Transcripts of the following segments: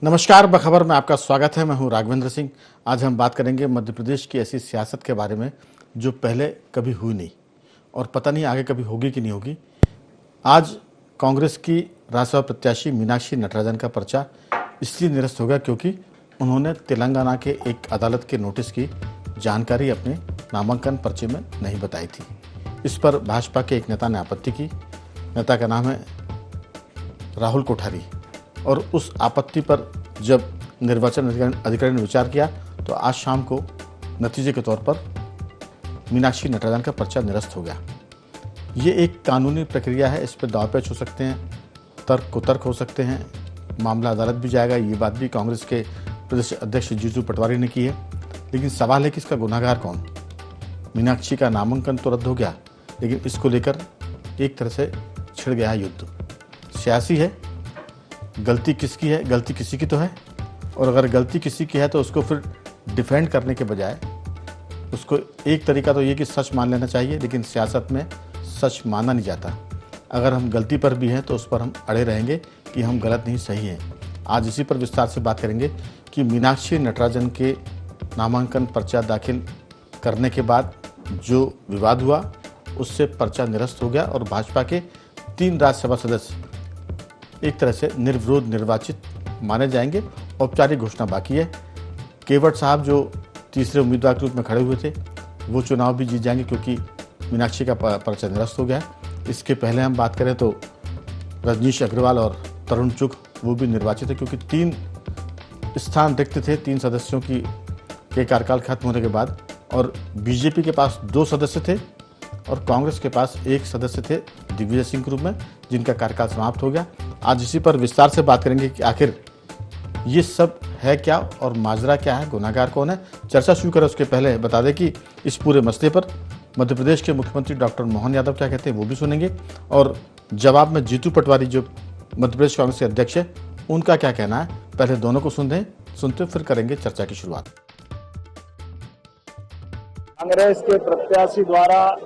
नमस्कार, बखबर में आपका स्वागत है। मैं हूं राघवेंद्र सिंह। आज हम बात करेंगे मध्य प्रदेश की ऐसी सियासत के बारे में जो पहले कभी हुई नहीं और पता नहीं आगे कभी होगी कि नहीं होगी। आज कांग्रेस की राज्यसभा प्रत्याशी मीनाक्षी नटराजन का पर्चा इसलिए निरस्त हो गया क्योंकि उन्होंने तेलंगाना के एक अदालत के नोटिस की जानकारी अपने नामांकन पर्चे में नहीं बताई थी। इस पर भाजपा के एक नेता ने आपत्ति की। नेता का नाम है राहुल कोठारी। और उस आपत्ति पर जब निर्वाचन अधिकारी ने विचार किया तो आज शाम को नतीजे के तौर पर मीनाक्षी नटराजन का पर्चा निरस्त हो गया। ये एक कानूनी प्रक्रिया है, इस पर दांवपेच हो सकते हैं, तर्क कुतर्क हो सकते हैं, मामला अदालत भी जाएगा। ये बात भी कांग्रेस के प्रदेश अध्यक्ष जीतू पटवारी ने की है। लेकिन सवाल है कि इसका गुनाहगार कौन। मीनाक्षी का नामांकन तो रद्द हो गया, लेकिन इसको लेकर एक तरह से छिड़ गया है युद्ध। सियासी है, गलती किसकी है? गलती किसी की तो है। और अगर गलती किसी की है तो उसको फिर डिफेंड करने के बजाय उसको एक तरीका तो ये कि सच मान लेना चाहिए, लेकिन सियासत में सच माना नहीं जाता। अगर हम गलती पर भी हैं तो उस पर हम अड़े रहेंगे कि हम गलत नहीं, सही हैं। आज इसी पर विस्तार से बात करेंगे कि मीनाक्षी नटराजन के नामांकन पर्चा दाखिल करने के बाद जो विवाद हुआ उससे पर्चा निरस्त हो गया और भाजपा के 3 राज्यसभा सदस्य एक तरह से निर्विरोध निर्वाचित माने जाएंगे। औपचारिक घोषणा बाकी है। केवट साहब जो तीसरे उम्मीदवार के रूप में खड़े हुए थे वो चुनाव भी जीत जाएंगे क्योंकि मीनाक्षी का पर्चा निरस्त हो गया है। इसके पहले हम बात करें तो रजनीश अग्रवाल और तरुण चुग वो भी निर्वाचित है क्योंकि 3 स्थान रिक्त थे 3 सदस्यों के कार्यकाल खत्म होने के बाद। और बीजेपी के पास 2 सदस्य थे और कांग्रेस के पास 1 सदस्य थे दिग्विजय सिंह के रूप में, जिनका कार्यकाल समाप्त हो गया। आज इसी पर विस्तार से बात करेंगे कि आखिर ये सब है क्या और माजरा क्या है, गुनाहगार कौन है। चर्चा शुरू करें उसके पहले बता दें कि इस पूरे मसले पर मध्य प्रदेश के मुख्यमंत्री डॉक्टर मोहन यादव क्या कहते हैं वो भी सुनेंगे और जवाब में जीतू पटवारी जो मध्य प्रदेश कांग्रेस के अध्यक्ष है उनका क्या कहना है। पहले दोनों को सुनते फिर करेंगे चर्चा की शुरुआत। कांग्रेस के प्रत्याशी द्वारा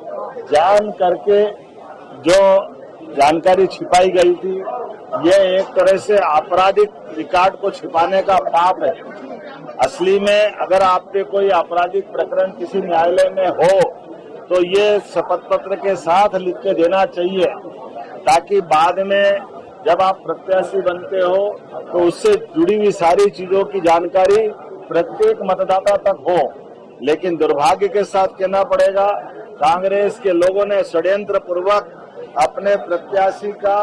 जान करके जो जानकारी छिपाई गई थी, ये एक तरह से आपराधिक रिकॉर्ड को छिपाने का पाप है। असली में अगर आपके कोई आपराधिक प्रकरण किसी न्यायालय में हो तो ये शपथ पत्र के साथ लिख के देना चाहिए, ताकि बाद में जब आप प्रत्याशी बनते हो तो उससे जुड़ी हुई सारी चीजों की जानकारी प्रत्येक मतदाता तक हो। लेकिन दुर्भाग्य के साथ कहना पड़ेगा, कांग्रेस के लोगों ने षड्यंत्र पूर्वक अपने प्रत्याशी का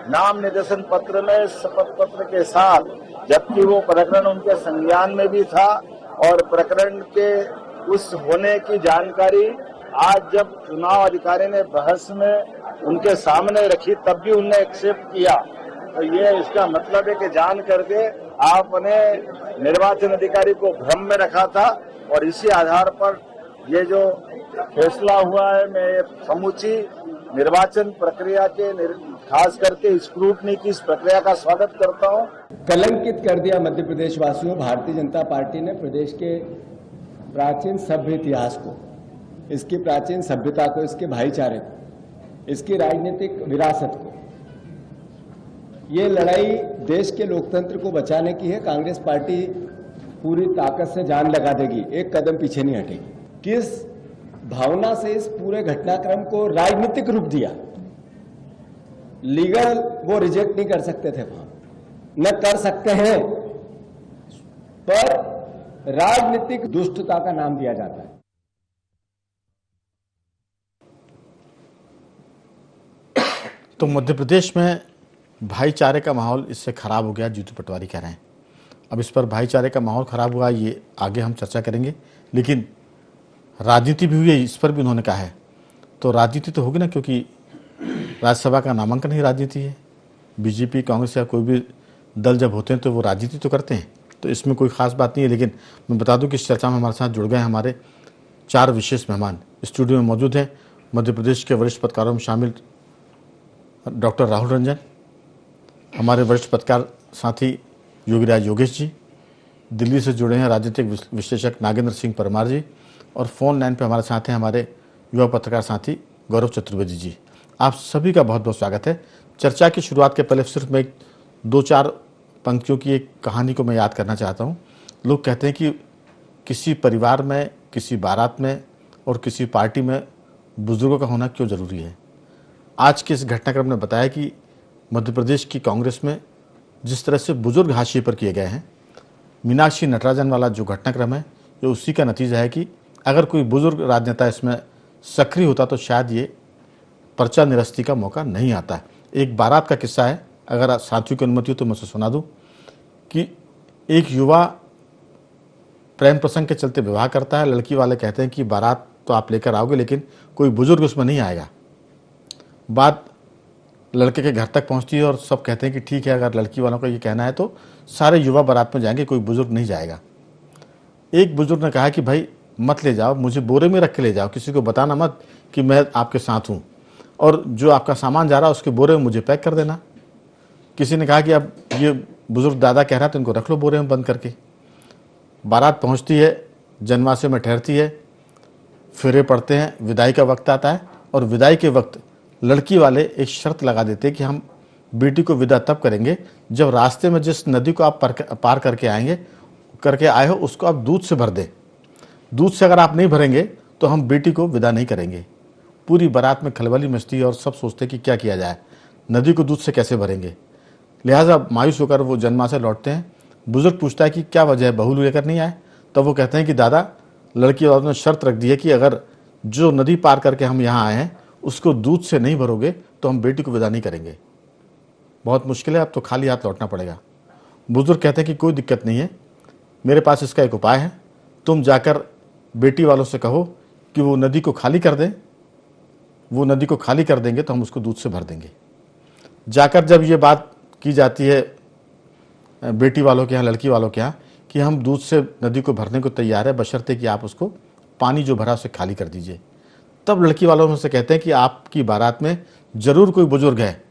नाम निर्देशन पत्र में शपथ पत्र के साथ, जबकि वो प्रकरण उनके संज्ञान में भी था और प्रकरण के उस होने की जानकारी आज जब चुनाव अधिकारी ने बहस में उनके सामने रखी तब भी उन्होंने एक्सेप्ट किया। तो ये इसका मतलब है कि जान करके आपने निर्वाचन अधिकारी को भ्रम में रखा था और इसी आधार पर ये जो फैसला हुआ है, मैं समूची निर्वाचन प्रक्रिया के खास करके स्क्रूटनी की इस प्रक्रिया का स्वागत करता हूं। कलंकित कर दिया मध्य प्रदेश वासियों। भारतीय जनता पार्टी ने प्रदेश के प्राचीन सभ्य इतिहास को, इसकी प्राचीन सभ्यता को, इसके भाईचारे को, इसकी राजनीतिक विरासत को, ये लड़ाई देश के लोकतंत्र को बचाने की है। कांग्रेस पार्टी पूरी ताकत से जान लगा देगी, एक कदम पीछे नहीं हटेगी। किस भावना से इस पूरे घटनाक्रम को राजनीतिक रूप दिया, लीगल वो रिजेक्ट नहीं कर सकते थे, वहां न कर सकते हैं, पर राजनीतिक दुष्टता का नाम दिया जाता है। तो मध्य प्रदेश में भाईचारे का माहौल इससे खराब हो गया, जीतू पटवारी कह रहे हैं। अब इस पर भाईचारे का माहौल खराब हुआ ये आगे हम चर्चा करेंगे, लेकिन राजनीति भी हुई है इस पर भी उन्होंने कहा है। तो राजनीति तो होगी ना, क्योंकि राज्यसभा का नामांकन ही राजनीति है। बीजेपी कांग्रेस या कोई भी दल जब होते हैं तो वो राजनीति तो करते हैं, तो इसमें कोई खास बात नहीं है। लेकिन मैं बता दूं कि इस चर्चा में हमारे साथ जुड़ गए हमारे 4 विशेष मेहमान स्टूडियो में मौजूद हैं। मध्य प्रदेश के वरिष्ठ पत्रकारों में शामिल डॉक्टर राहुल रंजन, हमारे वरिष्ठ पत्रकार साथी योगीराज योगेश जी, दिल्ली से जुड़े हैं राजनीतिक विश्लेषक नागेंद्र सिंह परमार जी, और फोन लाइन पे हमारे साथ हैं हमारे युवा पत्रकार साथी गौरव चतुर्वेदी जी। आप सभी का बहुत बहुत स्वागत है। चर्चा की शुरुआत के पहले सिर्फ मैं 2-4 पंक्तियों की एक कहानी को मैं याद करना चाहता हूँ। लोग कहते हैं कि किसी परिवार में, किसी बारात में और किसी पार्टी में बुजुर्गों का होना क्यों ज़रूरी है। आज के इस घटनाक्रम ने बताया कि मध्य प्रदेश की कांग्रेस में जिस तरह से बुजुर्ग हाशिए पर किए गए हैं, मीनाक्षी नटराजन वाला जो घटनाक्रम है, ये उसी का नतीजा है कि अगर कोई बुजुर्ग राजनेता इसमें सक्रिय होता तो शायद ये पर्चा निरस्ती का मौका नहीं आता है। एक बारात का किस्सा है, अगर साथियों की अनुमति हो तो मैं उसे सुना दूं कि एक युवा प्रेम प्रसंग के चलते विवाह करता है। लड़की वाले कहते हैं कि बारात तो आप लेकर आओगे लेकिन कोई बुजुर्ग उसमें नहीं आएगा। बात लड़के के घर तक पहुंचती है और सब कहते हैं कि ठीक है, अगर लड़की वालों का ये कहना है तो सारे युवा बारात में जाएंगे, कोई बुजुर्ग नहीं जाएगा। एक बुजुर्ग ने कहा कि भाई मत ले जाओ, मुझे बोरे में रख के ले जाओ, किसी को बताना मत कि मैं आपके साथ हूँ, और जो आपका सामान जा रहा है उसके बोरे में मुझे पैक कर देना। किसी ने कहा कि अब ये बुजुर्ग दादा कह रहा है तो इनको रख लो बोरे में बंद करके। बारात पहुँचती है, जनमासे में ठहरती है, फेरे पड़ते हैं, विदाई का वक्त आता है और विदाई के वक्त लड़की वाले एक शर्त लगा देते हैं कि हम बेटी को विदा तब करेंगे जब रास्ते में जिस नदी को आप पार करके आए हो उसको आप दूध से भर दें। दूध से अगर आप नहीं भरेंगे तो हम बेटी को विदा नहीं करेंगे। पूरी बारात में खलबली मचती है और सब सोचते हैं कि क्या किया जाए, नदी को दूध से कैसे भरेंगे। लिहाजा मायूस होकर वो जन्मा से लौटते हैं। बुजुर्ग पूछता है कि क्या वजह है, बहू लेकर नहीं आए? तब वो कहते हैं कि दादा, लड़की वालों ने शर्त रख दी है कि अगर जो नदी पार करके हम यहाँ आए हैं उसको दूध से नहीं भरोगे तो हम बेटी को विदा नहीं करेंगे। बहुत मुश्किल है, अब तो खाली हाथ लौटना पड़ेगा। बुजुर्ग कहते हैं कि कोई दिक्कत नहीं है, मेरे पास इसका एक उपाय है, तुम जाकर बेटी वालों से कहो कि वो नदी को खाली कर दें, वो नदी को खाली कर देंगे तो हम उसको दूध से भर देंगे। जाकर जब ये बात की जाती है बेटी वालों के यहाँ, लड़की वालों के यहाँ, कि हम दूध से नदी को भरने को तैयार है बशर्ते कि आप उसको पानी जो भरा उसे खाली कर दीजिए। तब लड़की वालों में से कहते हैं कि आपकी बारात में ज़रूर कोई बुजुर्ग है,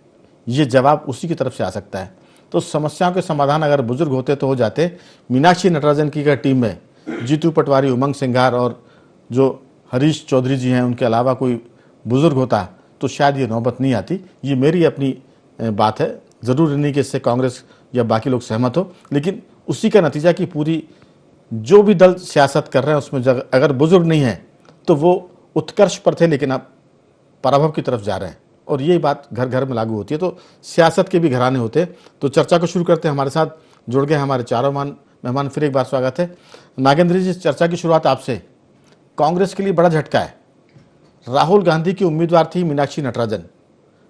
ये जवाब उसी की तरफ से आ सकता है। तो समस्याओं के समाधान अगर बुजुर्ग होते तो हो जाते। मीनाक्षी नटराजन की टीम में जीतू पटवारी, उमंग सिंघार और जो हरीश चौधरी जी हैं उनके अलावा कोई बुजुर्ग होता तो शायद ये नौबत नहीं आती। ये मेरी अपनी बात है, ज़रूरी नहीं कि इससे कांग्रेस या बाकी लोग सहमत हो, लेकिन उसी का नतीजा कि पूरी जो भी दल सियासत कर रहे हैं उसमें अगर बुजुर्ग नहीं है तो वो उत्कर्ष पर थे लेकिन अब पराभव की तरफ जा रहे हैं। और यही बात घर घर में लागू होती है। तो सियासत के भी घराने होते हैं। तो चर्चा को शुरू करते हैं। हमारे साथ जुड़ गए हमारे चारों मेहमान, फिर एक बार स्वागत है। नागेंद्र जी, चर्चा की शुरुआत आपसे। कांग्रेस के लिए बड़ा झटका है। राहुल गांधी की उम्मीदवार थी मीनाक्षी नटराजन।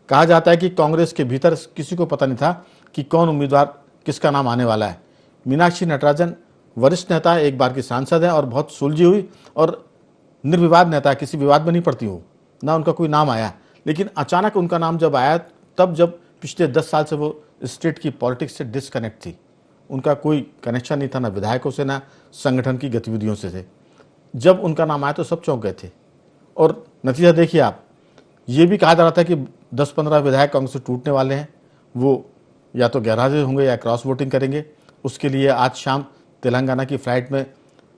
कहा जाता है कि कांग्रेस के भीतर किसी को पता नहीं था कि कौन उम्मीदवार, किसका नाम आने वाला है। मीनाक्षी नटराजन वरिष्ठ नेता है, एक बार की सांसद है और बहुत सुलझी हुई और निर्विवाद नेता है, किसी विवाद में नहीं पड़ती हो, ना उनका कोई नाम आया। लेकिन अचानक उनका नाम जब आया तब जब पिछले 10 साल से वो स्टेट की पॉलिटिक्स से डिस्कनेक्ट थी, उनका कोई कनेक्शन नहीं था, ना विधायकों से ना संगठन की गतिविधियों से थे। जब उनका नाम आया तो सब चौंक गए थे और नतीजा देखिए आप। ये भी कहा जा रहा था कि 10-15 विधायक कांग्रेस से टूटने वाले हैं, वो या तो गैरहाजिर होंगे या क्रॉस वोटिंग करेंगे। उसके लिए आज शाम तेलंगाना की फ्लाइट में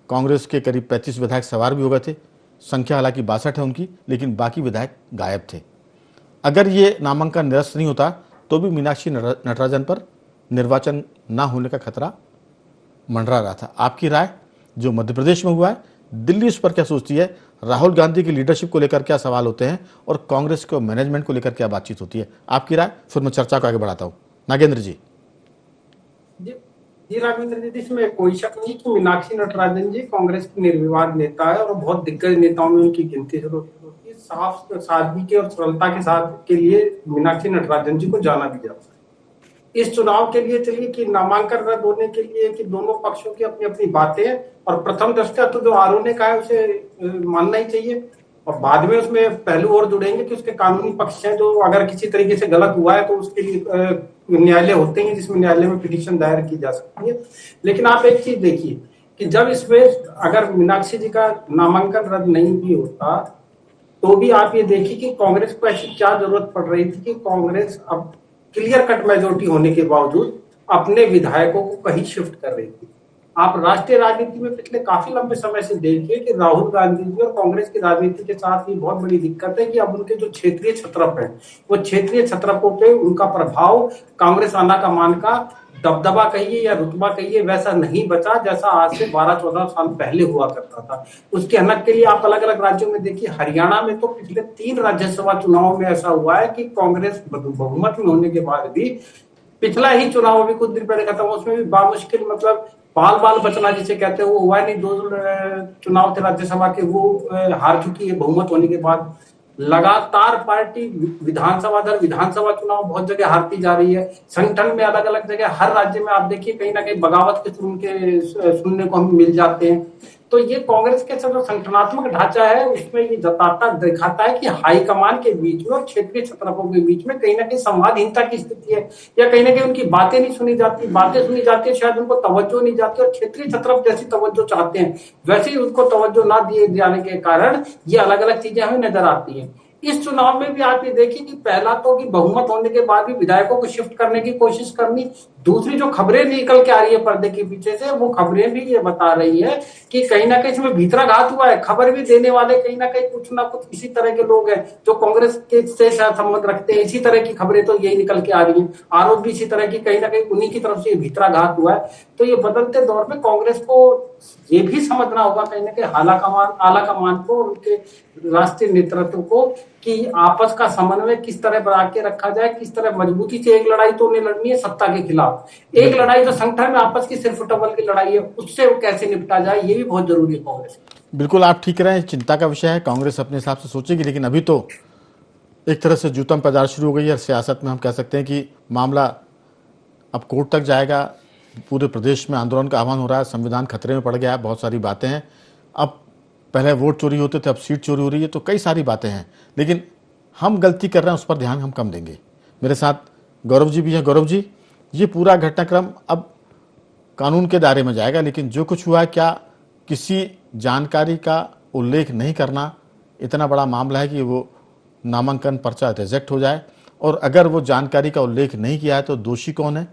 कांग्रेस के करीब 35 विधायक सवार भी हो गए थे। संख्या हालांकि 62 है उनकी, लेकिन बाकी विधायक गायब थे। अगर ये नामांकन निरस्त नहीं होता तो भी मीनाक्षी नटराजन पर निर्वाचन ना होने का खतरा मंडरा रहा था। आपकी राय, जो मध्य प्रदेश में हुआ है, दिल्ली इस पर क्या सोचती है? राहुल गांधी की लीडरशिप को लेकर क्या सवाल होते हैं और कांग्रेस को मैनेजमेंट को लेकर क्या बातचीत होती है? आपकी राय, फिर मैं चर्चा को आगे बढ़ाता हूं। नागेंद्र जी। जी राघवेंद्र जी, इसमें कोई शक नहीं कि मीनाक्षी नटराजन जी कांग्रेस की निर्विवाद नेता है और बहुत दिग्गज नेताओं में उनकी गिनती शुरू होती है। साफ सादगी के और सरलता के साथ के लिए मीनाक्षी नटराजन जी को जाना भी जाता है। इस चुनाव के लिए चलिए कि नामांकन रद्द होने के लिए कि दोनों पक्षों की अपनी अपनी बातें, और प्रथम दृष्टया तो जो आरोप ने कहा है उसे मानना ही चाहिए, और बाद में उसमें पहलू और जुड़ेंगे कि उसके कानूनी पक्ष हैं जो अगर किसी तरीके से गलत हुआ है तो उसके लिए न्यायालय होते हैं जिसमें न्यायालय में पिटीशन दायर की जा सकती है। लेकिन आप एक चीज देखिए कि जब इसमें अगर मीनाक्षी जी का नामांकन रद्द नहीं भी होता तो भी आप ये देखिए कि कांग्रेस को ऐसी क्या जरूरत पड़ रही थी कि कांग्रेस अब क्लियर कट मेजोरिटी होने के बावजूद अपने विधायकों को कहीं शिफ्ट कर रही थी। आप राष्ट्रीय राजनीति में पिछले काफी लंबे समय से देखिए कि राहुल गांधी जी और कांग्रेस की राजनीति के साथ ये बहुत बड़ी दिक्कत है कि अब उनके जो क्षेत्रीय छत्रप है वो क्षेत्रीय छत्रपों पे उनका प्रभाव कांग्रेस आना का मान का दबदबा कहिए या रुतबा कहिए वैसा नहीं बचा जैसा आज से 12-14 साल पहले हुआ करता था। उसके हनक के लिए आप अलग अलग राज्यों में देखिए, हरियाणा में तो पिछले 3 राज्यसभा चुनावों में ऐसा हुआ है कि कांग्रेस बहुमत में होने के बाद भी पिछला ही चुनाव अभी कुछ दिन पहले खत्म हुआ, उसमें भी बामुश्किल मतलब बाल बाल बचना जिसे कहते हैं वो हुआ नहीं। 2 चुनाव थे राज्यसभा के, वो हार चुकी है बहुमत होने के बाद। लगातार पार्टी विधानसभा दर विधानसभा चुनाव बहुत जगह हारती जा रही है। संगठन में अलग अलग जगह हर राज्य में आप देखिए कहीं ना कहीं बगावत के सुनने को हमें मिल जाते हैं। तो ये कांग्रेस के जो संगठनात्मक ढांचा है उसमें ये दिखाता है कि हाईकमान के बीच में और क्षेत्रीय छत्रपों के बीच में कहीं ना कहीं संवादहीनता की स्थिति है, या कहीं ना कहीं उनकी बातें नहीं सुनी जाती। बातें सुनी जाती है, शायद उनको तवज्जो नहीं जाती, और क्षेत्रीय छत्रप जैसी तवज्जो चाहते हैं वैसे ही उनको तवज्जो ना दिए जाने के कारण ये अलग अलग चीजें हमें नजर आती है। इस चुनाव में भी आप ये देखिए कि पहला तो कि बहुमत होने के बाद भी विधायकों को शिफ्ट करने की कोशिश करनी, दूसरी जो खबरें निकल के आ रही है पर्दे के पीछे से, वो खबरें भी ये बता रही है कि कहीं ना कहीं इसमें भीतराघात हुआ है। खबर भी देने वाले कहीं ना कहीं कुछ ना कुछ इसी तरह के लोग हैं जो कांग्रेस के से शायद संबंध रखते हैं। इसी तरह की खबरें तो यही निकल के आ रही है, आरोप भी इसी तरह की कहीं ना कहीं उन्हीं की तरफ से भीतराघात हुआ है। तो ये बदलते दौर में कांग्रेस को ये भी समझना होगा कहीं ना कहीं आला कमान को, उनके राष्ट्रीय नेतृत्व को, कि आपस का समन्वय किस तरह बना के रखा जाए, किस तरह मजबूती से। एक लड़ाई तो उन्हें लड़नी है सत्ता के खिलाफ, एक लड़ाई जो संगठन में आपस की सिर्फ टबल की लड़ाई है उससे वो कैसे निपटा जाए, ये भी बहुत जरूरी है कांग्रेस। बिल्कुल आप ठीक रहे हैं, चिंता का विषय है। कांग्रेस अपने हिसाब से सोचेगी, लेकिन अभी तो एक तरह से जूतम पैदार शुरू हो गई है। सियासत में हम कह सकते हैं कि मामला अब कोर्ट तक जाएगा। पूरे प्रदेश में आंदोलन का आह्वान हो रहा है, संविधान खतरे में पड़ गया है, बहुत सारी बातें हैं। अब पहले वोट चोरी होते थे, अब सीट चोरी हो रही है, तो कई सारी बातें हैं। लेकिन हम गलती कर रहे हैं, उस पर ध्यान हम कम देंगे। मेरे साथ गौरव जी भी हैं। गौरव जी, ये पूरा घटनाक्रम अब कानून के दायरे में जाएगा, लेकिन जो कुछ हुआ है, क्या किसी जानकारी का उल्लेख नहीं करना इतना बड़ा मामला है कि वो नामांकन पर्चा रिजेक्ट हो जाए? और अगर वो जानकारी का उल्लेख नहीं किया है तो दोषी कौन है?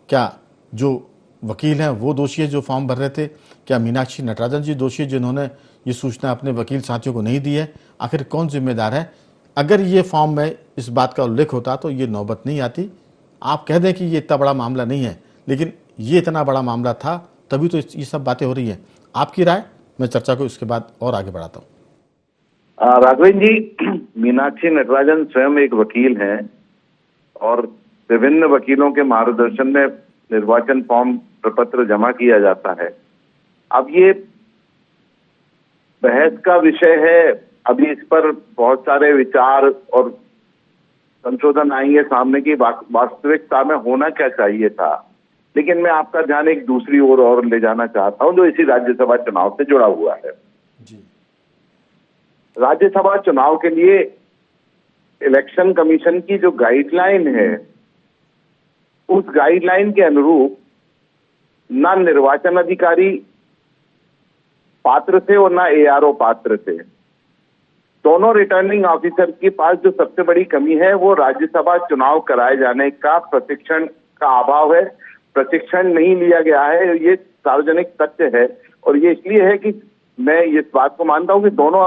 क्या जो वकील हैं वो दोषी है जो फॉर्म भर रहे थे? क्या मीनाक्षी नटराजन जी दोषी है जिन्होंने ये सूचना अपने वकील साथियों को नहीं दी है? आखिर कौन जिम्मेदार है? अगर ये फॉर्म में इस बात का उल्लेख होता तो ये नौबत नहीं आती। आप कह दें कि ये इतना बड़ा मामला नहीं है, लेकिन ये इतना बड़ा मामला था, तभी तो ये सब बातें हो रही हैं। आपकी राय? मैं चर्चा को इसके बाद और आगे बढ़ाता हूँ। राघवेंद्र जी, मीनाक्षी नटराजन स्वयं एक वकील हैं और विभिन्न वकीलों के मार्गदर्शन में निर्वाचन फॉर्म प्रपत्र जमा किया जाता है। अब ये बहस का विषय है, अभी इस पर बहुत सारे विचार और संशोधन आएंगे सामने की वास्तविकता में होना क्या चाहिए था। लेकिन मैं आपका ध्यान एक दूसरी ओर और ले जाना चाहता हूं जो इसी राज्यसभा चुनाव से जुड़ा हुआ है। राज्यसभा चुनाव के लिए इलेक्शन कमीशन की जो गाइडलाइन है, उस गाइडलाइन के अनुरूप ना निर्वाचन अधिकारी पात्र थे और ना एआरओ पात्र थे। दोनों रिटर्निंग ऑफिसर के पास जो सबसे बड़ी कमी है वो राज्यसभा चुनाव कराए जाने का प्रशिक्षण का अभाव है। प्रशिक्षण नहीं लिया गया है, ये सार्वजनिक तथ्य है। और ये इसलिए है कि मैं इस बात को मानता हूं कि दोनों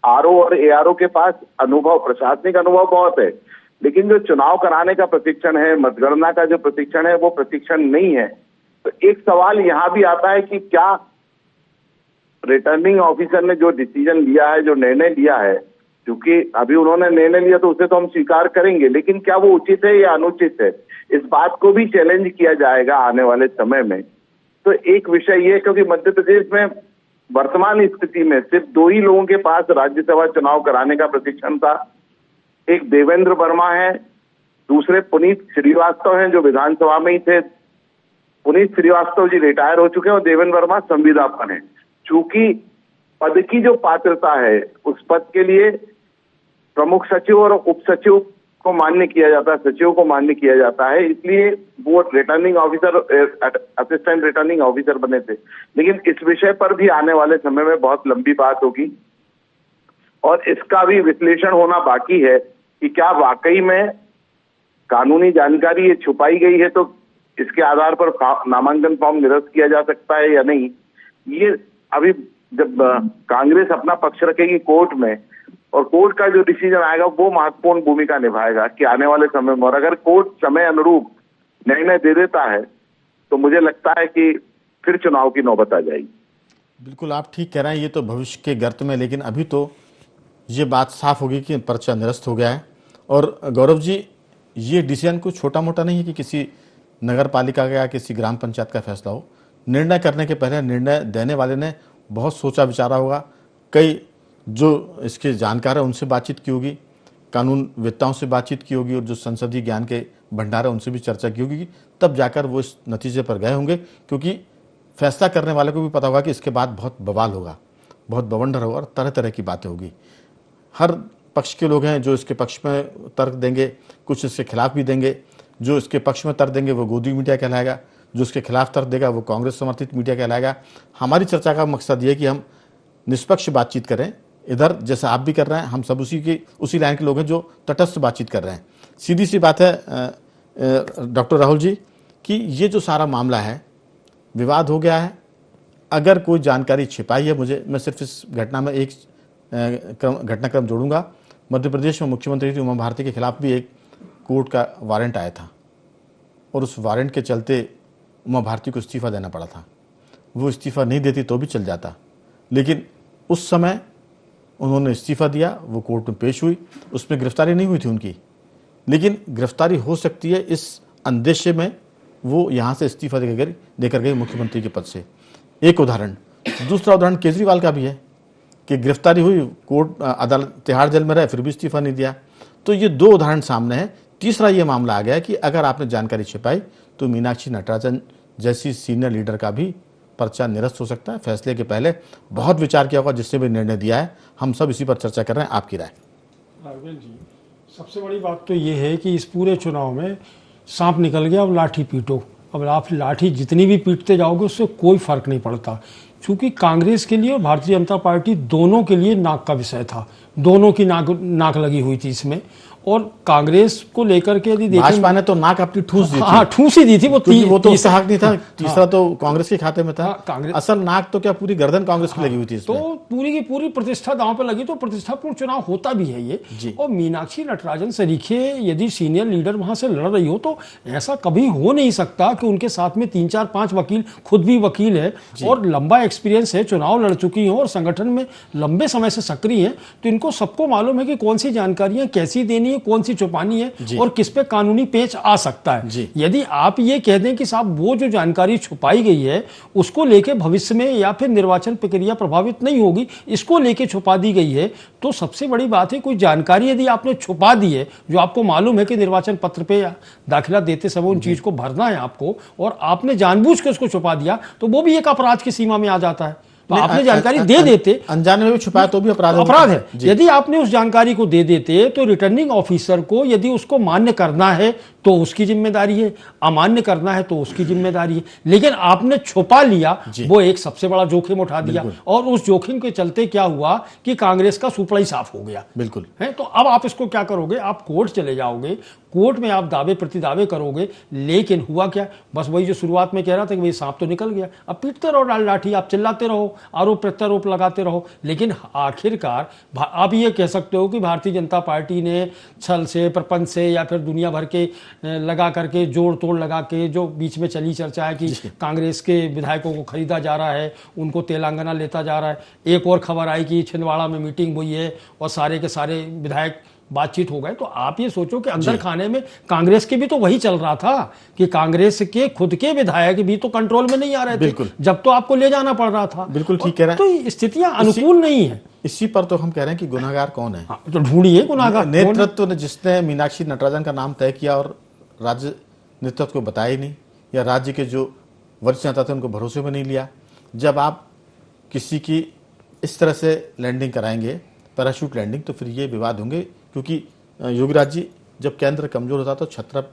आरओ और एआरओ के पास अनुभव, प्रशासनिक अनुभव बहुत है, लेकिन जो चुनाव कराने का प्रशिक्षण है, मतगणना का जो प्रशिक्षण है, वो प्रशिक्षण नहीं है। तो एक सवाल यहां भी आता है कि क्या रिटर्निंग ऑफिसर ने जो डिसीजन लिया है, जो निर्णय लिया है, क्योंकि अभी उन्होंने निर्णय लिया तो उसे तो हम स्वीकार करेंगे, लेकिन क्या वो उचित है या अनुचित है, इस बात को भी चैलेंज किया जाएगा आने वाले समय में। तो एक विषय ये, क्योंकि मध्य प्रदेश में वर्तमान स्थिति में सिर्फ 2 ही लोगों के पास राज्यसभा चुनाव कराने का प्रशिक्षण था। एक देवेंद्र वर्मा है, दूसरे पुनीत श्रीवास्तव हैं जो विधानसभा में ही थे। पुनीत श्रीवास्तव जी रिटायर हो चुके हैं और देवेंद्र वर्मा संविदापन है। चूंकि पद की जो पात्रता है, उस पद के लिए प्रमुख सचिव और उप सचिव को मान्य किया जाता है, सचिव को मान्य किया जाता है, इसलिए वो returning officer, assistant returning officer बने थे। लेकिन इस विषय पर भी आने वाले समय में बहुत लंबी बात होगी और इसका भी विश्लेषण होना बाकी है कि क्या वाकई में कानूनी जानकारी ये छुपाई गई है तो इसके आधार पर नामांकन फॉर्म निरस्त किया जा सकता है या नहीं। ये अभी जब कांग्रेस अपना पक्ष रखेगी कोर्ट में और कोर्ट का जो डिसीजन आएगा वो महत्वपूर्ण भूमिका निभाएगा कि आने वाले समय में, और अगर कोर्ट समय अनुरूप निर्णय दे देता है तो मुझे लगता है कि फिर चुनाव की नौबत आ जाएगी। बिल्कुल आप ठीक कह रहे हैं, ये तो भविष्य के गर्त में, लेकिन अभी तो ये बात साफ होगी कि पर्चा निरस्त हो गया है। और गौरव जी, ये डिसीजन कुछ छोटा मोटा नहीं है कि किसी नगर पालिका का या किसी ग्राम पंचायत का फैसला हो। निर्णय करने के पहले निर्णय देने वाले ने बहुत सोचा विचारा होगा, कई जो इसके जानकार है उनसे बातचीत की होगी, कानूनवेत्ताओं से बातचीत की होगी, और जो संसदीय ज्ञान के भंडार है उनसे भी चर्चा की होगी, तब जाकर वो इस नतीजे पर गए होंगे। क्योंकि फैसला करने वाले को भी पता होगा कि इसके बाद बहुत बवाल होगा, बहुत बवंडर होगा और तरह तरह की बातें होगी। हर पक्ष के लोग हैं जो इसके पक्ष में तर्क देंगे, कुछ इसके खिलाफ भी देंगे। जो इसके पक्ष में तर्क देंगे वो गोदी मीडिया कहलाएगा, जो इसके खिलाफ तर्क देगा वो कांग्रेस समर्थित मीडिया कहलाएगा। हमारी चर्चा का मकसद ये है कि हम निष्पक्ष बातचीत करें, इधर जैसा आप भी कर रहे हैं, हम सब उसी लाइन के लोग हैं जो तटस्थ बातचीत कर रहे हैं। सीधी सी बात है डॉक्टर राहुल जी कि ये जो सारा मामला है, विवाद हो गया है, अगर कोई जानकारी छिपाई है, मैं सिर्फ इस घटना में एक घटनाक्रम जोड़ूंगा। मध्य प्रदेश में मुख्यमंत्री थी उमा भारती के खिलाफ भी एक कोर्ट का वारंट आया था, और उस वारंट के चलते उमा भारती को इस्तीफा देना पड़ा था। वो इस्तीफा नहीं देती तो भी चल जाता, लेकिन उस समय उन्होंने इस्तीफा दिया, वो कोर्ट में पेश हुई, उसमें गिरफ्तारी नहीं हुई थी उनकी, लेकिन गिरफ्तारी हो सकती है इस अंदेशे में वो यहाँ से इस्तीफा देकर गई मुख्यमंत्री के पद से। एक उदाहरण। दूसरा उदाहरण केजरीवाल का भी है कि गिरफ्तारी हुई, कोर्ट अदालत तिहाड़ जेल में रहे, फिर भी इस्तीफा नहीं दिया। तो ये दो उदाहरण सामने है। तीसरा ये मामला आ गया कि अगर आपने जानकारी छिपाई तो मीनाक्षी नटराजन जैसी सीनियर लीडर का भी पर्चा निरस्त हो सकता है। फैसले के पहले बहुत विचार किया होगा जिसने भी निर्णय दिया है। हम सब इसी पर चर्चा कर रहे हैं, आपकी राय। राघवेंद्र जी, सबसे बड़ी बात तो ये है कि इस पूरे चुनाव में सांप निकल गया, अब लाठी पीटो। अब आप लाठी जितनी भी पीटते जाओगे उससे कोई फर्क नहीं पड़ता, क्योंकि कांग्रेस के लिए और भारतीय जनता पार्टी दोनों के लिए नाक का विषय था। दोनों की नाक लगी हुई थी इसमें। और कांग्रेस को लेकर के यदि भाजपा ने तो नाक अपनी ठूस दी थी। हाँ, ठूस ही दी थी। वो तो उसका हक नहीं था। तीसरा तो कांग्रेस के खाते में था। कांग्रेस असल नाक तो क्या पूरी गर्दन कांग्रेस की लगी हुई थी। तो पूरी की पूरी प्रतिष्ठा दांव पे लगी। तो प्रतिष्ठापूर्ण चुनाव होता भी है ये। और मीनाक्षी नटराजन सरीखे यदि सीनियर लीडर वहां से लड़ रही हो तो ऐसा कभी हो नहीं सकता कि उनके साथ में 3 4 5 वकील, खुद भी वकील है और लंबा एक्सपीरियंस है, चुनाव लड़ चुकी हैं और संगठन में लंबे समय से सक्रिय है, तो इनको सबको मालूम है कि कौन सी जानकारियां कैसी देनी है, कौन सी छुपानी है और किस पे कानूनी पेच आ सकता है। यदि आप ये कह दें कि साहब वो जो जानकारी छुपाई गई है उसको लेके भविष्य में या फिर निर्वाचन प्रक्रिया प्रभावित नहीं होगी, इसको लेके छुपा दी गई है, तो सबसे बड़ी बात है कोई जानकारी यदि आपने छुपा दी है जो आपको मालूम है कि निर्वाचन पत्र पे दाखिला देते समय उन चीज को भरना है आपको, और आपने जानबूझ के उसको छुपा दिया, तो वो भी एक अपराध की सीमा में आ जाता है। तो आपने जानकारी दे देते, अनजाने में भी छुपाया तो भी अपराध है। यदि आपने उस जानकारी को दे देते तो रिटर्निंग ऑफिसर को यदि उसको मान्य करना है तो उसकी जिम्मेदारी है, अमान्य करना है तो उसकी जिम्मेदारी है, लेकिन आपने छुपा लिया, वो एक सबसे बड़ा जोखिम उठा दिया। और उस जोखिम के चलते क्या हुआ कि कांग्रेस का सुपड़ा ही साफ हो गया। बिल्कुल है। तो अब आप इसको क्या करोगे, आप कोर्ट चले जाओगे, कोर्ट में आप दावे प्रतिदावे करोगे, लेकिन हुआ क्या, बस वही जो शुरुआत में कह रहा था कि भाई सांप तो निकल गया। अब पीटते रहो लाठी, आप चिल्लाते रहो, आरोप प्रत्यारोप लगाते रहो, लेकिन आखिरकार आप ये कह सकते हो कि भारतीय जनता पार्टी ने छल से, प्रपंच से या फिर दुनिया भर के लगा करके, जोड़ तोड़ लगा के, जो बीच में चली चर्चा है कि कांग्रेस के विधायकों को खरीदा जा रहा है, उनको तेलंगाना लेता जा रहा है। एक और खबर आई कि छिंदवाड़ा में मीटिंग हुई है और सारे के सारे विधायक बातचीत हो गए। तो आप ये सोचो कि अंदर खाने में कांग्रेस के भी तो वही चल रहा था कि कांग्रेस के खुद के विधायक भी तो कंट्रोल में नहीं आ रहे थे, जब तो आपको ले जाना पड़ रहा था। बिल्कुल ठीक कह रहे हैं। तो स्थितियां अनुकूल नहीं है। इसी पर तो हम कह रहे हैं कि गुनाहगार कौन है। तो ढूंढिए गुनाहगार। नेतृत्व ने जिसने मीनाक्षी नटराजन का नाम तय किया और राज्य नेतृत्व को बताया ही नहीं, या राज्य के जो वरिष्ठ नेता थे उनको भरोसे में नहीं लिया। जब आप किसी की इस तरह से लैंडिंग कराएंगे, पैराशूट लैंडिंग, तो फिर ये विवाद होंगे। क्योंकि योगीराज जी, जब केंद्र कमजोर होता है तो छत्र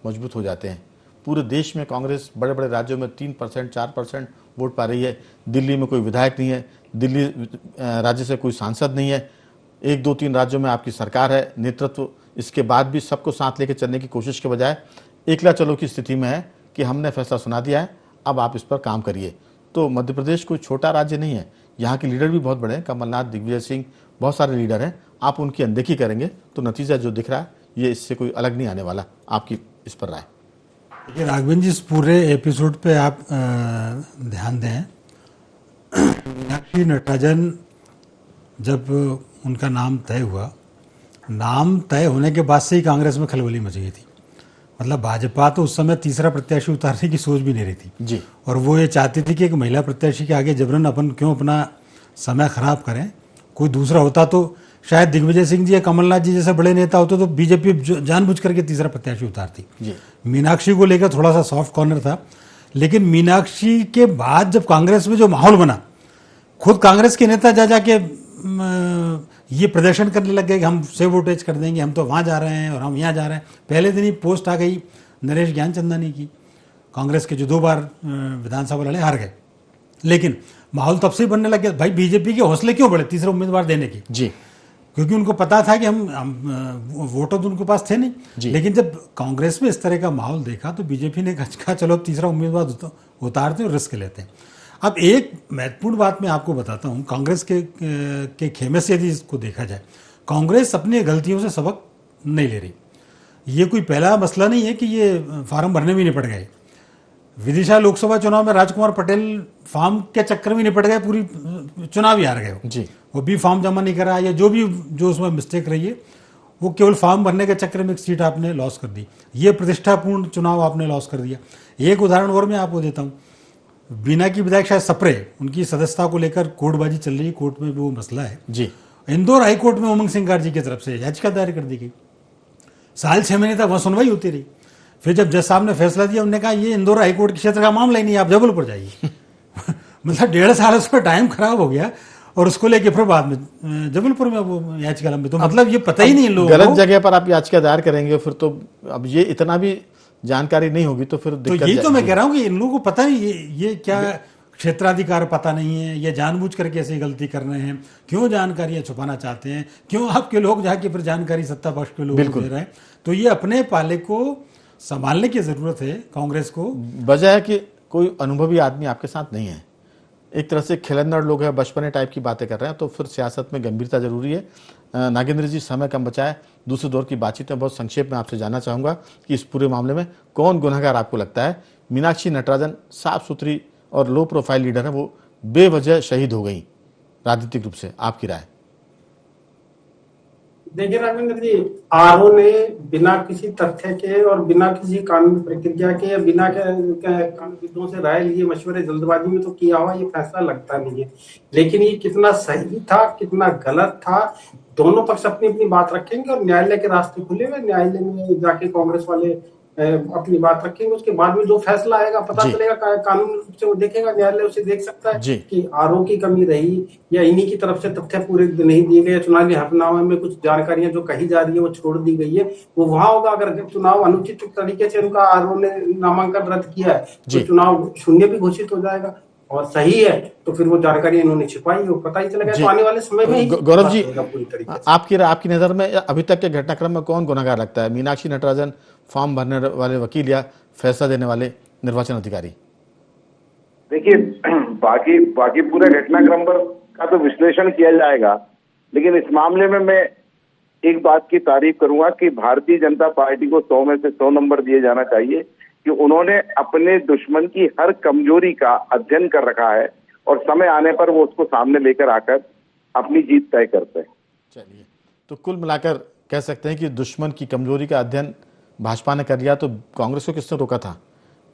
मजबूत हो जाते हैं। पूरे देश में कांग्रेस बड़े बड़े राज्यों में 3% 4% वोट पा रही है। दिल्ली में कोई विधायक नहीं है, दिल्ली राज्य से कोई सांसद नहीं है, 1 2 3 राज्यों में आपकी सरकार है, नेतृत्व इसके बाद भी सबको साथ लेकर चलने की कोशिश के बजाय एकला चलो की स्थिति में है कि हमने फैसला सुना दिया है, अब आप इस पर काम करिए। तो मध्य प्रदेश कोई छोटा राज्य नहीं है, यहाँ के लीडर भी बहुत बड़े हैं, कमलनाथ, दिग्विजय सिंह, बहुत सारे लीडर हैं। आप उनकी अनदेखी करेंगे तो नतीजा जो दिख रहा है ये इससे कोई अलग नहीं आने वाला। आपकी इस पर राय? देखिए राघवेंद्र जी, इस पूरे एपिसोड पे आप ध्यान दें, मीनाक्षी नटराजन जब उनका नाम तय हुआ, नाम तय होने के बाद से ही कांग्रेस में खलबली मच गई थी। मतलब भाजपा तो उस समय तीसरा प्रत्याशी उतारने की सोच भी नहीं रही थी जी। और वो ये चाहती थी कि एक महिला प्रत्याशी के आगे जबरन अपन क्यों अपना समय खराब करें। कोई दूसरा होता तो शायद दिग्विजय सिंह जी या कमलनाथ जी जैसे बड़े नेता होते तो बीजेपी जानबूझ करके तीसरा प्रत्याशी उतारती। मीनाक्षी को लेकर थोड़ा सा सॉफ्ट कॉर्नर था, लेकिन मीनाक्षी के बाद जब कांग्रेस में जो माहौल बना, खुद कांग्रेस के नेता जा जाके ये प्रदर्शन करने लग गए कि हम सेव वोटेज कर देंगे, हम तो वहाँ जा रहे हैं और हम यहाँ जा रहे हैं। पहले दिन ही पोस्ट आ गई नरेश ज्ञानचंदानी की, कांग्रेस के जो 2 बार विधानसभा लड़े, हार गए। लेकिन माहौल तब से ही बनने लग गया, भाई बीजेपी के हौसले क्यों बढ़े तीसरा उम्मीदवार देने की जी, क्योंकि उनको पता था कि हम वोटर तो उनके पास थे नहीं। लेकिन जब कांग्रेस में इस तरह का माहौल देखा तो बीजेपी ने कहा चलो अब तीसरा उम्मीदवार उतारते हैं और रिस्क लेते हैं। अब एक महत्वपूर्ण बात मैं आपको बताता हूँ, कांग्रेस के खेमे से यदि इसको देखा जाए, कांग्रेस अपनी गलतियों से सबक नहीं ले रही। ये कोई पहला मसला नहीं है कि ये फार्म भरने में निपट गए। विदिशा लोकसभा चुनाव में राजकुमार पटेल फॉर्म के चक्कर में निपट गए, पूरी चुनाव ही हार गए जी। वो भी फॉर्म जमा नहीं करा या जो उसमें मिस्टेक रही है, वो केवल फॉर्म भरने के चक्कर में एक सीट आपने लॉस कर दी। ये प्रतिष्ठापूर्ण चुनाव आपने लॉस कर दिया। एक उदाहरण और मैं आपको देता हूँ, बीना की विधायक शायद सप्रे, उनकी सदस्यता को लेकर कोर्टबाजी चल रही है, कोर्ट में भी वो मसला है जी। इंदौर हाईकोर्ट में उमंग सिंह जी की तरफ से याचिका दायर कर दी गई, साल 6 महीने तक वहाँ सुनवाई होती रही। फिर जब जज साहब ने फैसला दिया, उन्होंने कहा ये इंदौर हाईकोर्ट के क्षेत्र का मामला ही नहीं, आप जबलपुर जाइए। मतलब 1.5 साल उसका टाइम खराब हो गया और उसको लेके फिर बाद में जबलपुर में वो याचिका लंबी। तो मतलब ये पता ही नहीं लोगों को, गलत जगह पर आप याचिका दायर करेंगे फिर तो अब ये इतना भी जानकारी नहीं होगी तो फिर दिक्कत। तो ये तो मैं कह रहा हूँ कि इन लोगों को पता नहीं ये क्या क्षेत्राधिकार पता नहीं है, ये जानबूझ करके ऐसी गलती कर रहे हैं, क्यों जानकारियां छुपाना चाहते हैं, क्यों आपके लोग जाके फिर जानकारी सत्ता पक्ष के लोग दे रहे हैं। तो ये अपने पाले को संभालने की जरूरत है कांग्रेस को। वजह है कि कोई अनुभवी आदमी आपके साथ नहीं है, एक तरह से खिलंदड़ लोग हैं, बचपने टाइप की बातें कर रहे हैं, तो फिर सियासत में गंभीरता जरूरी है। नागेंद्र जी, समय कम बचा है, दूसरे दौर की बातचीत में बहुत संक्षेप में आपसे जानना चाहूंगा कि इस पूरे मामले में कौन गुनहगार आपको लगता है? मीनाक्षी नटराजन साफ सुथरी और लो प्रोफाइल लीडर है, वो बेवजह शहीद हो गई राजनीतिक रूप से, आपकी राय? देखिए राघवेंद्र जी, आरओ ने बिना किसी तथ्य के और बिना किसी कानूनी प्रक्रिया के या बिना कानूनविदों से राय लिए मशवरे जल्दबाजी में तो किया हुआ ये फैसला लगता नहीं है। लेकिन ये कितना सही था कितना गलत था, दोनों पक्ष अपनी अपनी बात रखेंगे और न्यायालय के रास्ते खुले हुए, न्यायालय में जाके कांग्रेस वाले अपनी बात रखेंगे। उसके बाद में जो फैसला आएगा पता चलेगा, कानून रूप से वो देखेगा, न्यायालय उसे देख सकता है कि आरओ की कमी रही या इन्हीं की तरफ से तथ्य पूरे नहीं दिए गए, चुनावी हलफनामे में कुछ जानकारियां जो कही जा रही है वो छोड़ दी गई है, वो वहां होगा। अगर चुनाव अनुचित तरीके से उनका आरओ ने नामांकन रद्द किया है तो चुनाव शून्य भी घोषित हो जाएगा, और सही है तो फिर वो जानकारी इन्होंने छिपाई वो पता ही चलेगा। तो आने वाले समय में गौरव जी, आपकी नजर में अभी तक के घटनाक्रम में कौन गुनहगार लगता है? मीनाक्षी नटराजन, फॉर्म भरने वाले वकील, या फैसला देने वाले निर्वाचन अधिकारी? देखिए, बाकी पूरे घटनाक्रम पर का तो विश्लेषण किया जाएगा, लेकिन इस मामले में मैं एक बात की तारीफ करूंगा कि भारतीय जनता पार्टी को 100 में से 100 नंबर दिए जाना चाहिए कि उन्होंने अपने दुश्मन की हर कमजोरी का अध्ययन कर रखा है और समय आने पर वो उसको सामने लेकर आकर अपनी जीत तय करते हैं। चलिए, तो कुल मिलाकर कह सकते हैं कि दुश्मन की कमजोरी का अध्ययन भाजपा ने कर लिया, तो कांग्रेस को किसने रोका था?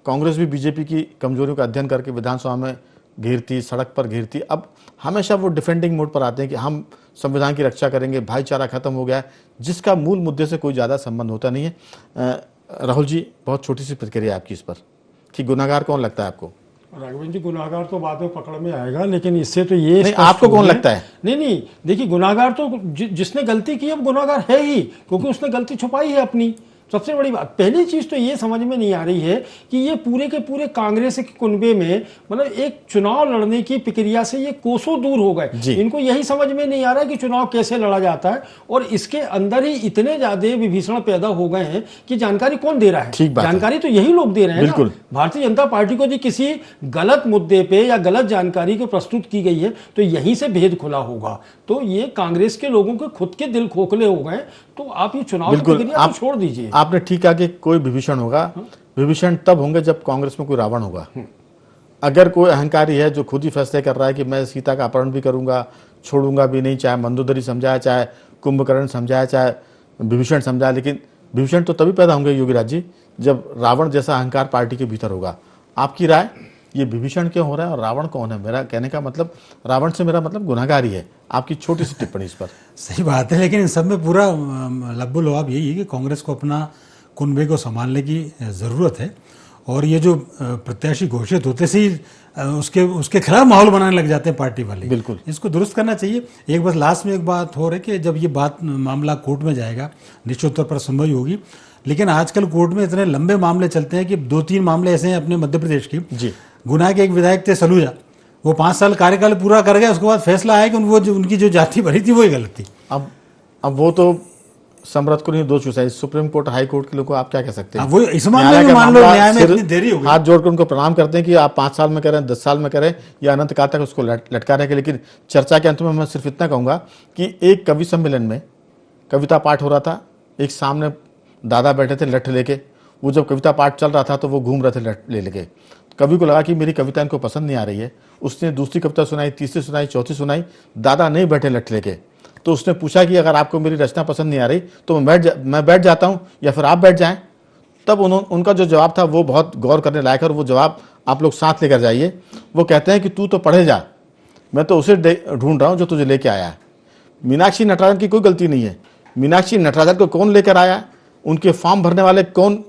कांग्रेस भी बीजेपी की कमजोरियों का अध्ययन करके विधानसभा में घेरती, सड़क पर घेरती। अब हमेशा वो डिफेंडिंग मोड पर आते हैं कि हम संविधान की रक्षा करेंगे, भाईचारा खत्म हो गया है, जिसका मूल मुद्दे से कोई ज़्यादा संबंध होता नहीं है। राहुल जी, बहुत छोटी सी प्रतिक्रिया आपकी इस पर कि गुनाहगार कौन लगता है आपको? राघवेंद्र जी, गुनाहगार तो बाद में पकड़ में आएगा, लेकिन इससे तो ये नहीं, आपको कौन लगता है? नहीं, देखिए, गुनाहगार तो जिसने गलती की अब गुनाहगार है ही, क्योंकि उसने गलती छुपाई है अपनी। सबसे बड़ी बात, पहली चीज तो ये समझ में नहीं आ रही है कि ये पूरे के पूरे कांग्रेस के कुनबे में, मतलब एक चुनाव लड़ने की प्रक्रिया से ये कोसों दूर हो गए। इनको यही समझ में नहीं आ रहा कि चुनाव कैसे लड़ा जाता है, और इसके अंदर ही इतने ज्यादा विभीषण पैदा हो गए हैं कि जानकारी कौन दे रहा है? जानकारी तो यही लोग दे रहे हैं ना। भारतीय जनता पार्टी को यदि किसी गलत मुद्दे पे या गलत जानकारी को प्रस्तुत की गई है तो यहीं से भेद खुला होगा। तो ये कांग्रेस के लोगों के खुद के दिल खोखले हो गए। तो आप ये चुनाव की प्रक्रिया तो छोड़ दीजिए। आपने ठीक कहा कि कोई विभीषण होगा, विभीषण तब होंगे जब कांग्रेस में कोई रावण होगा। अगर कोई अहंकारी है जो खुद ही फैसले कर रहा है कि मैं सीता का अपहरण भी करूंगा, छोड़ूंगा भी नहीं, चाहे मंदोदरी समझाया, चाहे कुंभकर्ण समझाया, चाहे विभीषण समझाया, लेकिन विभीषण तो तभी पैदा होंगे योगीराज जी जब रावण जैसा अहंकार पार्टी के भीतर होगा। आपकी राय, ये विभीषण क्यों हो रहा है और रावण कौन है? मेरा कहने का मतलब, रावण से मेरा मतलब गुनाहगार ही है। आपकी छोटी सी टिप्पणी इस पर। सही बात है, लेकिन इन सब में पूरा लब्बो लुआब यही है कि कांग्रेस को अपना कुनबे को संभालने की ज़रूरत है, और ये जो प्रत्याशी घोषित होते से ही उसके खिलाफ माहौल बनाने लग जाते हैं पार्टी वाले। बिल्कुल, इसको दुरुस्त करना चाहिए। एक बस लास्ट में एक बात हो रही है कि जब ये मामला कोर्ट में जाएगा निश्चित तौर पर सुनवाई होगी, लेकिन आजकल कोर्ट में इतने लंबे मामले चलते हैं कि 2-3 मामले ऐसे हैं अपने मध्य प्रदेश की जी। गुना के एक विधायक थे सलूजा, वो 5 साल कार्यकाल पूरा कर गए, उसके बाद फैसला आया कि उनकी जो जाति भरी थी वही गलत थी। अब वो तो समरथ को नहीं दोष है, सुप्रीम कोर्ट, हाई कोर्ट के लोगों को आप क्या कह सकते हैं? वो इस मामले में मान लो न्याय में इतनी देरी हो गई। हाथ जोड़कर उनको प्रणाम करते हैं कि आप 5 साल में करें, 10 साल में करें, या अनंत काल तक उसको लटका रहेंगे। लेकिन चर्चा के अंत में मैं सिर्फ इतना कहूंगा कि एक कवि सम्मेलन में कविता पाठ हो रहा था, एक सामने दादा बैठे थे लठ लेके, वो जब कविता पाठ चल रहा था तो वो घूम रहे थे लठ ले लेके। कवि को लगा कि मेरी कविता इनको पसंद नहीं आ रही है, उसने दूसरी कविता सुनाई, तीसरी सुनाई, चौथी सुनाई, दादा नहीं बैठे लठ लेके। तो उसने पूछा कि अगर आपको मेरी रचना पसंद नहीं आ रही तो मैं बैठ जाता हूं या फिर आप बैठ जाएं। तब उनका जो जवाब था वो बहुत गौर करने लायक है, और वो जवाब आप लोग साथ लेकर जाइए। वो कहते हैं कि तू तो पढ़े जा, मैं तो उसे ढूंढ रहा हूं जो तुझे लेके आया है। मीनाक्षी नटराजन की कोई गलती नहीं है। मीनाक्षी नटराजन को कौन लेकर आया, उनके फॉर्म भरने वाले कौन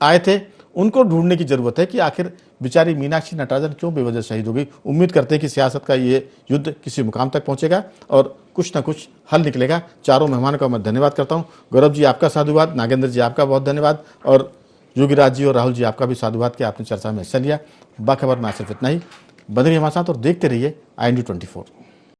आए थे, उनको ढूंढने की जरूरत है कि आखिर बेचारी मीनाक्षी नटराजन क्यों बेवजह शहीद हो गई। उम्मीद करते हैं कि सियासत का ये युद्ध किसी मुकाम तक पहुंचेगा और कुछ ना कुछ हल निकलेगा। चारों मेहमानों का मैं धन्यवाद करता हूं। गौरव जी आपका साधुवाद, नागेंद्र जी आपका बहुत धन्यवाद, और योगीराज जी और राहुल जी आपका भी साधुवाद कि आपने चर्चा में हिस्सा लिया। बाखबर में सिर्फ इतना ही। बने रहिए हमारे साथ और देखते रहिए IND 24।